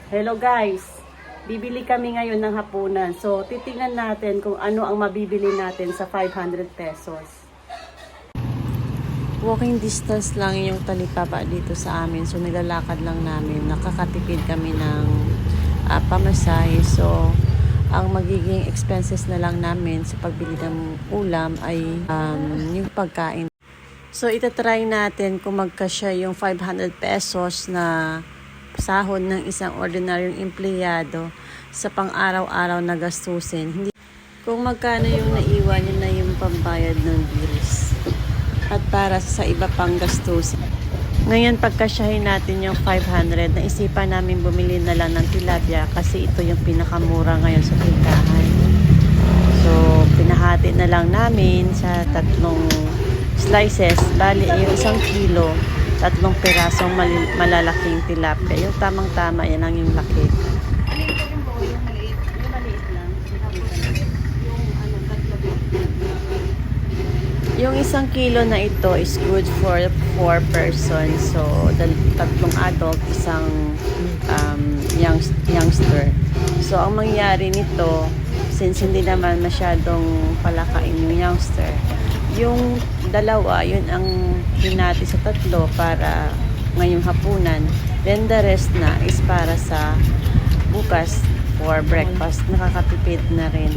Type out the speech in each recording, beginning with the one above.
Hello guys! Bibili kami ngayon ng hapunan. So, titingnan natin kung ano ang mabibili natin sa 500 pesos. Walking distance lang yung talipapa dito sa amin. So, nilalakad lang namin. Nakakatipid kami ng pamasahe. So, ang magiging expenses na lang namin sa pagbili ng ulam ay yung pagkain. So, itatry natin kung magkasya yung 500 pesos na sahod ng isang ordinaryong empleyado sa pang-araw-araw na gastusin. Kung magkano yung naiwan, yun na yung pambayad ng bills. At para sa iba pang gastusin. Ngayon, pagkasyahin natin yung 500, naisipan namin bumili na lang ng tilapia kasi ito yung pinakamura ngayon sa tindahan. So, pinahati na lang namin sa 3 slices. Bali, yung 1 kilo, 3 pirasong malalaking tilapia. Yung tamang-tama, yan lang yung laki. Yung maliit lang. Yung 1 kilo na ito is good for 4 persons. So, 3 adult, 1 youngster. So, ang mangyari nito, since hindi naman masyadong palakain yung youngster, yung 2, yun ang hinati sa 3 para ngayong hapunan. Then the rest na is para sa bukas for breakfast. Nakakatipid na rin.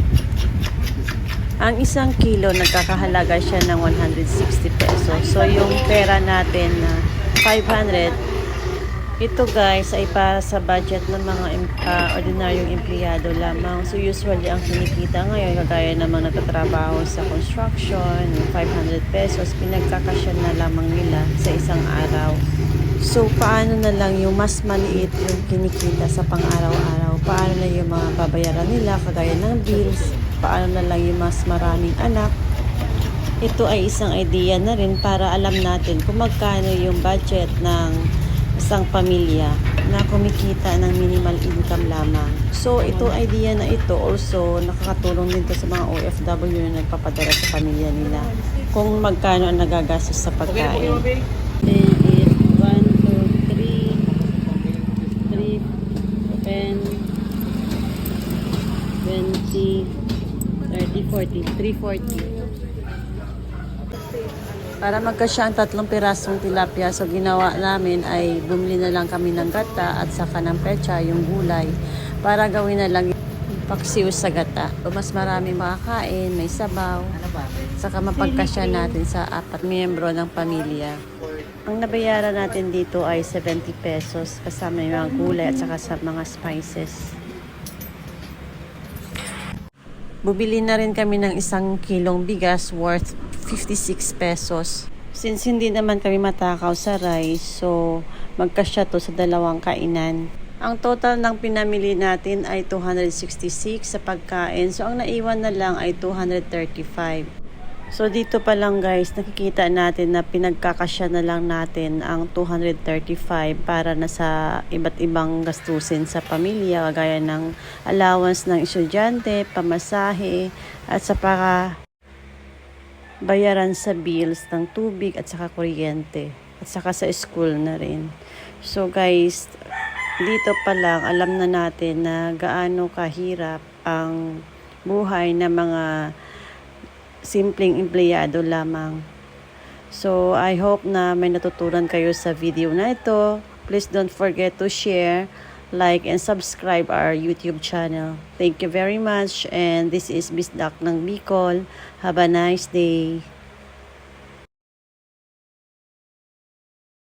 Ang 1 kilo, nagkakahalaga siya ng 160 pesos. So, yung pera natin na 500, ito guys ay para sa budget ng mga ordinaryong empleyado lamang. So, usually ang kinikita ngayon, kagaya namang nagtatrabaho sa construction, yung 500 pesos, pinagkakasya na lamang nila sa isang araw. So, paano na lang yung mas maliit yung kinikita sa pang-araw-araw? Paano na yung mga babayaran nila, kagaya ng bills? Paano na lang yung mas maraming anak? Ito ay isang idea na rin para alam natin kung magkano yung budget ng isang pamilya na kumikita ng minimal income lamang. So, ito idea na ito also nakakatulong din to sa mga OFW na nagpapadala sa pamilya nila kung magkano ang nagagastos sa pagkain. 10, 1, 2, 3, 10, 20, 30, 40, 340. Para magkasya ang 3 pirasong tilapia, so ginawa namin ay bumili na lang kami ng gata at saka ng pecha, yung gulay, para gawin na lang paksiw sa gata. So, mas marami makakain, may sabaw, saka mapagkasya natin sa 4 miyembro ng pamilya. Ang nabayaran natin dito ay 70 pesos kasama yung mga gulay at saka sa mga spices. Bumili na rin kami ng 1 kilong bigas worth 56 pesos. Since hindi naman kami matakaw sa rice, so magkasya to sa 2 kainan. Ang total ng pinamili natin ay 266 sa pagkain. So ang naiwan na lang ay 235. So dito pa lang guys, nakikita natin na pinagkakasya na lang natin ang 235 para na sa iba't ibang gastusin sa pamilya, kagaya ng allowance ng estudyante, pamasahe, at sa para bayaran sa bills ng tubig at saka kuryente, at saka sa school na rin. So guys, dito pa lang alam na natin na gaano kahirap ang buhay ng mga simpleng empleyado lamang. So, I hope na may natutunan kayo sa video na ito. Please don't forget to share, like, and subscribe our YouTube channel. Thank you very much. And this is Bisdak ng Bicol. Have a nice day.